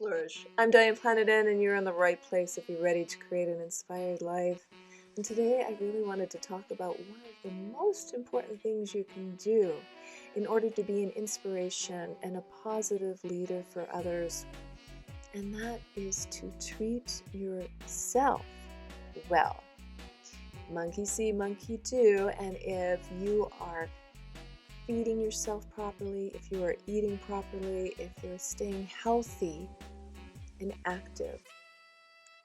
Flourish. I'm Diane Planidin, and you're in the right place if you're ready to create an inspired life. And today I really wanted to talk about one of the most important things you can do in order to be an inspiration and a positive leader for others. And that is to treat yourself well. Monkey see, monkey do. And if you are feeding yourself properly, if you are eating properly, if you're staying healthy and active,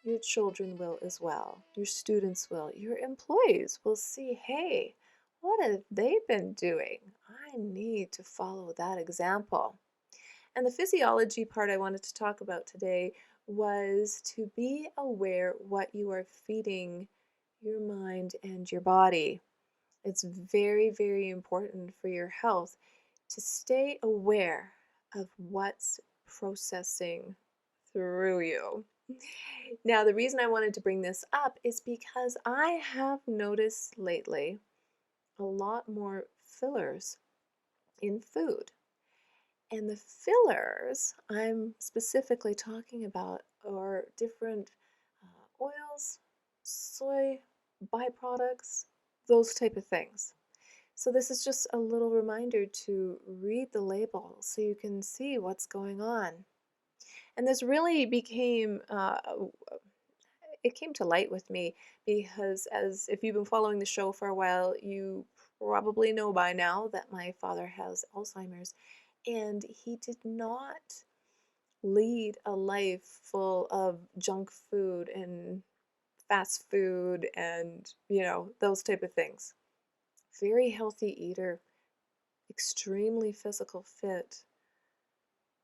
your children will as well. Your students will. Your employees will see, hey, what have they been doing? I need to follow that example. And the physiology part I wanted to talk about today was to be aware what you are feeding your mind and your body. It's very, very important for your health to stay aware of what's processing through you. Now, the reason I wanted to bring this up is because I have noticed lately a lot more fillers in food. And the fillers I'm specifically talking about are different oils, soy byproducts, those type of things. So this is just a little reminder to read the label so you can see what's going on. And this really it came to light with me because, as if you've been following the show for a while, you probably know by now that my father has Alzheimer's, and he did not lead a life full of junk food and fast food and, those type of things. Very healthy eater, extremely physical fit,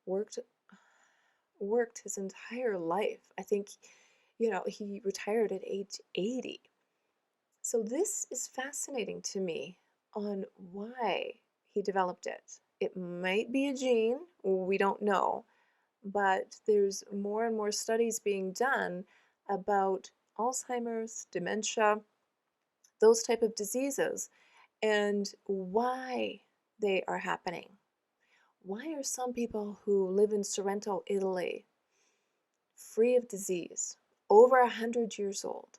worked his entire life. I think, he retired at age 80. So this is fascinating to me on why he developed it. It might be a gene, we don't know, but there's more and more studies being done about Alzheimer's, dementia, those type of diseases, and why they are happening. Why are some people who live in Sorrento, Italy, free of disease, over 100 years old?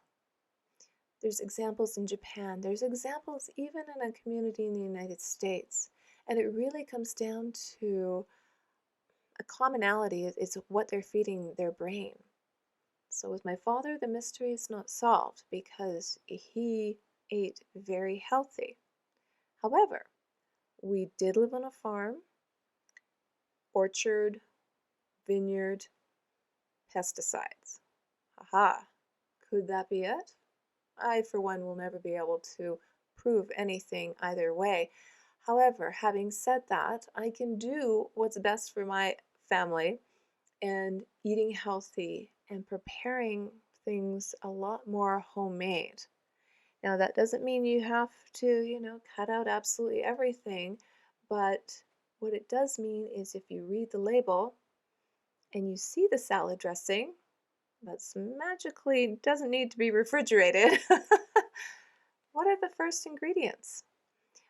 There's examples in Japan. There's examples even in a community in the United States. And it really comes down to a commonality. It's what they're feeding their brain. So with my father, the mystery is not solved because he ate very healthy. However, we did live on a farm, orchard, vineyard, pesticides. Aha, could that be it? I, for one, will never be able to prove anything either way. However, having said that, I can do what's best for my family and eating healthy and preparing things a lot more homemade. Now, that doesn't mean you have to, cut out absolutely everything, but what it does mean is if you read the label and you see the salad dressing, that's magically doesn't need to be refrigerated. What are the first ingredients?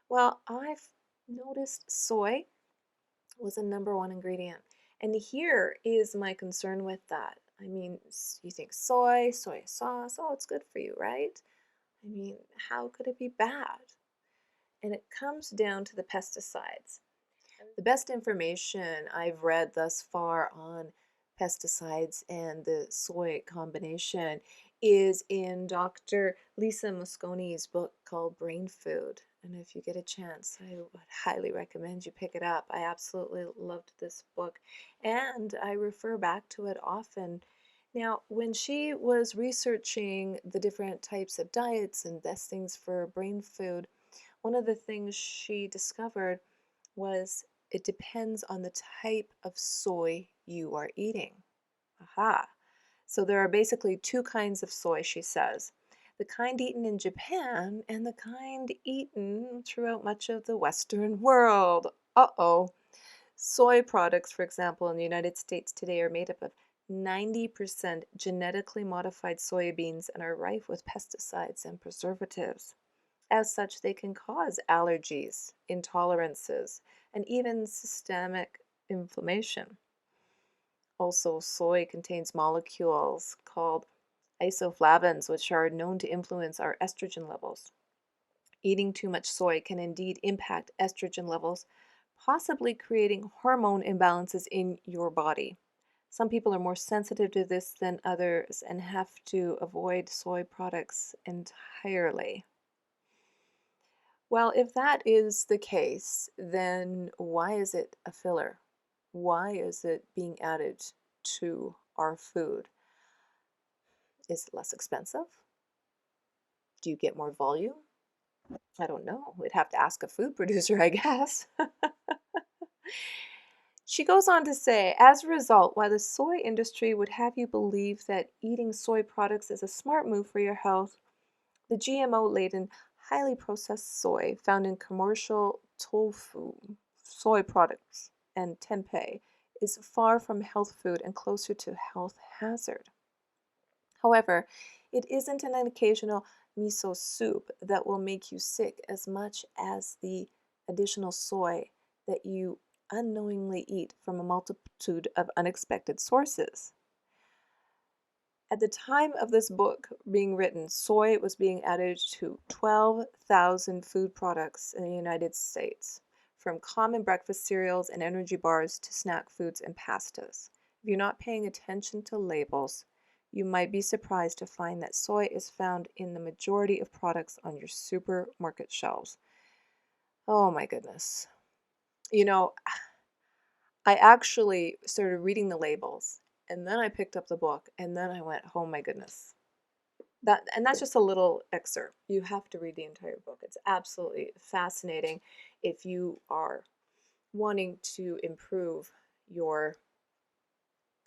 Well, I've noticed soy was a number one ingredient. And here is my concern with that. I mean, you think soy sauce, oh, it's good for you, right? I mean, how could it be bad? And it comes down to the pesticides. The best information I've read thus far on pesticides and the soy combination is in Dr. Lisa Mosconi's book called Brain Food. And if you get a chance, I would highly recommend you pick it up. I absolutely loved this book, and I refer back to it often. Now, when she was researching the different types of diets and best things for brain food, one of the things she discovered was it depends on the type of soy you are eating. Aha. So there are basically two kinds of soy, she says. The kind eaten in Japan and the kind eaten throughout much of the Western world. Uh-oh. Soy products, for example, in the United States today are made up of 90% genetically modified soybeans and are rife with pesticides and preservatives. As such, they can cause allergies, intolerances, and even systemic inflammation. Also, soy contains molecules called isoflavones, which are known to influence our estrogen levels. Eating too much soy can indeed impact estrogen levels, possibly creating hormone imbalances in your body. Some people are more sensitive to this than others and have to avoid soy products entirely. Well, if that is the case, then why is it a filler? Why is it being added to our food? Is it less expensive? Do you get more volume? I don't know. We'd have to ask a food producer, I guess. She goes on to say, as a result, while the soy industry would have you believe that eating soy products is a smart move for your health, the GMO-laden, highly processed soy found in commercial tofu, soy products, and tempeh is far from health food and closer to health hazard. However, it isn't an occasional miso soup that will make you sick as much as the additional soy that you unknowingly eat from a multitude of unexpected sources. At the time of this book being written, soy was being added to 12,000 food products in the United States, from common breakfast cereals and energy bars to snack foods and pastas. If you're not paying attention to labels, you might be surprised to find that soy is found in the majority of products on your supermarket shelves. Oh my goodness. You know, I actually started reading the labels and then I picked up the book and then I went, oh my goodness. That's just a little excerpt. You have to read the entire book. It's absolutely fascinating if you are wanting to improve your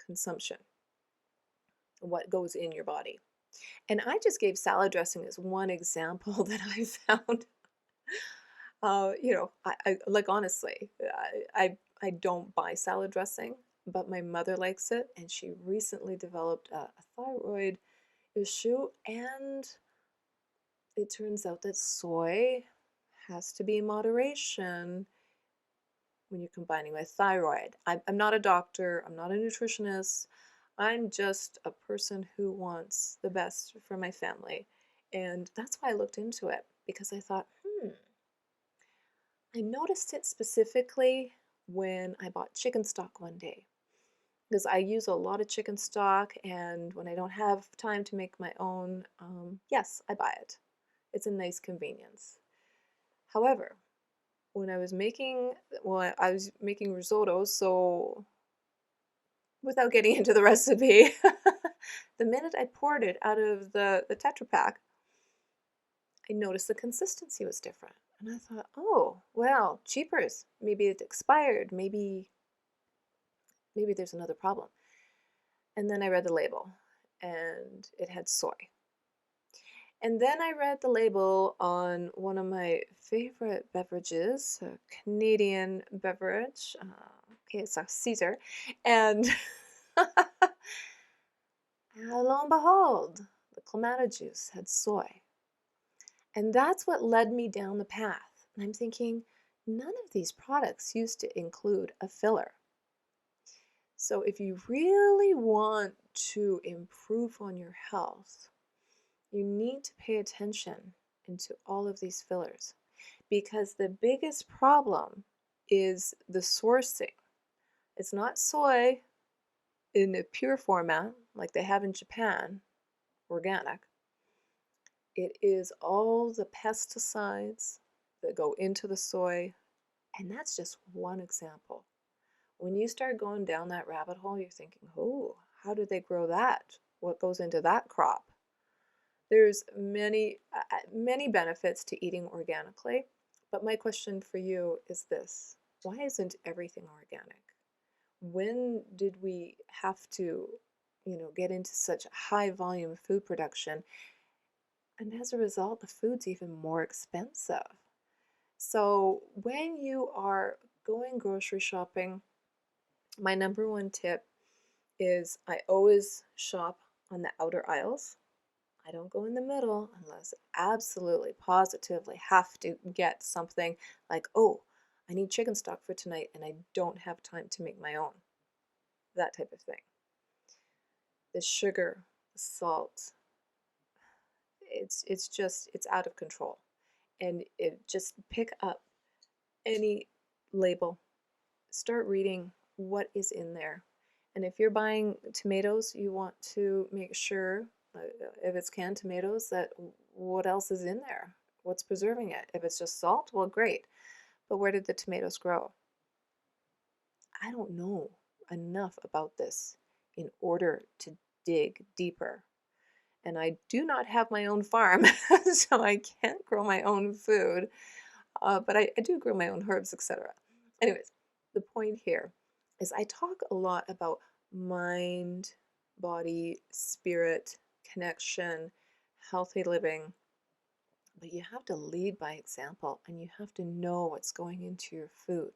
consumption, what goes in your body. And I just gave salad dressing as one example that I found. I like honestly, I don't buy salad dressing, but my mother likes it, and she recently developed a thyroid issue, and it turns out that soy has to be in moderation when you're combining with thyroid. I'm not a doctor, I'm not a nutritionist, I'm just a person who wants the best for my family. And that's why I looked into it, because I thought, I noticed it specifically when I bought chicken stock one day. Because I use a lot of chicken stock, and when I don't have time to make my own, yes, I buy it. It's a nice convenience. However, when I was making risotto, so without getting into the recipe, the minute I poured it out of the Tetra Pak, I noticed the consistency was different. And I thought, oh, well, cheapers. Maybe it expired. Maybe there's another problem. And then I read the label, and it had soy. And then I read the label on one of my favorite beverages, a Canadian beverage. Okay, it's a Caesar. And lo and behold, the clamato juice had soy. And that's what led me down the path. And I'm thinking, none of these products used to include a filler. So if you really want to improve on your health, you need to pay attention into all of these fillers, because the biggest problem is the sourcing. It's not soy in a pure format like they have in Japan, organic. It is all the pesticides that go into the soy, and that's just one example. When you start going down that rabbit hole, you're thinking, oh, how do they grow that? What goes into that crop? There's many benefits to eating organically, but my question for you is this: why isn't everything organic? When did we have to, get into such high volume food production? And as a result, the food's even more expensive. So when you are going grocery shopping, my number one tip is I always shop on the outer aisles. I don't go in the middle unless absolutely, positively have to get something like, oh, I need chicken stock for tonight and I don't have time to make my own. that type of thing. The sugar, the salt, it's out of control. And just pick up any label, start reading what is in there. And if you're buying tomatoes, you want to make sure, if it's canned tomatoes, that what else is in there? What's preserving it? If it's just salt, well, great. But where did the tomatoes grow? I don't know enough about this in order to dig deeper. And I do not have my own farm, so I can't grow my own food. But I do grow my own herbs, etc. Anyways, the point here is I talk a lot about mind, body, spirit, connection, healthy living, but you have to lead by example and you have to know what's going into your food.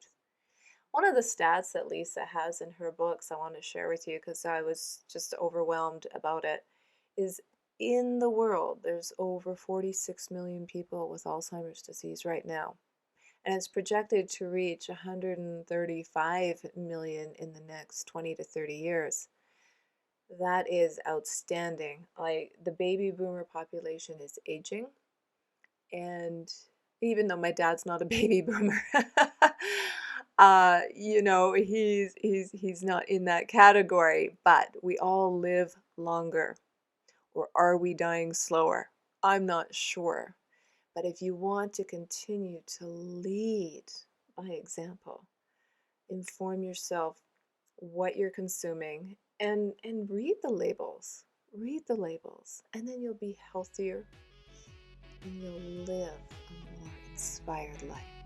One of the stats that Lisa has in her books I want to share with you because I was just overwhelmed about it is in the world there's over 46 million people with Alzheimer's disease right now. And it's projected to reach 135 million in the next 20 to 30 years. That is outstanding. Like the baby boomer population is aging, and even though my dad's not a baby boomer, he's not in that category, but we all live longer. Or are we dying slower? I'm not sure. But if you want to continue to lead by example, inform yourself what you're consuming and read the labels. Read the labels, and then you'll be healthier and you'll live a more inspired life.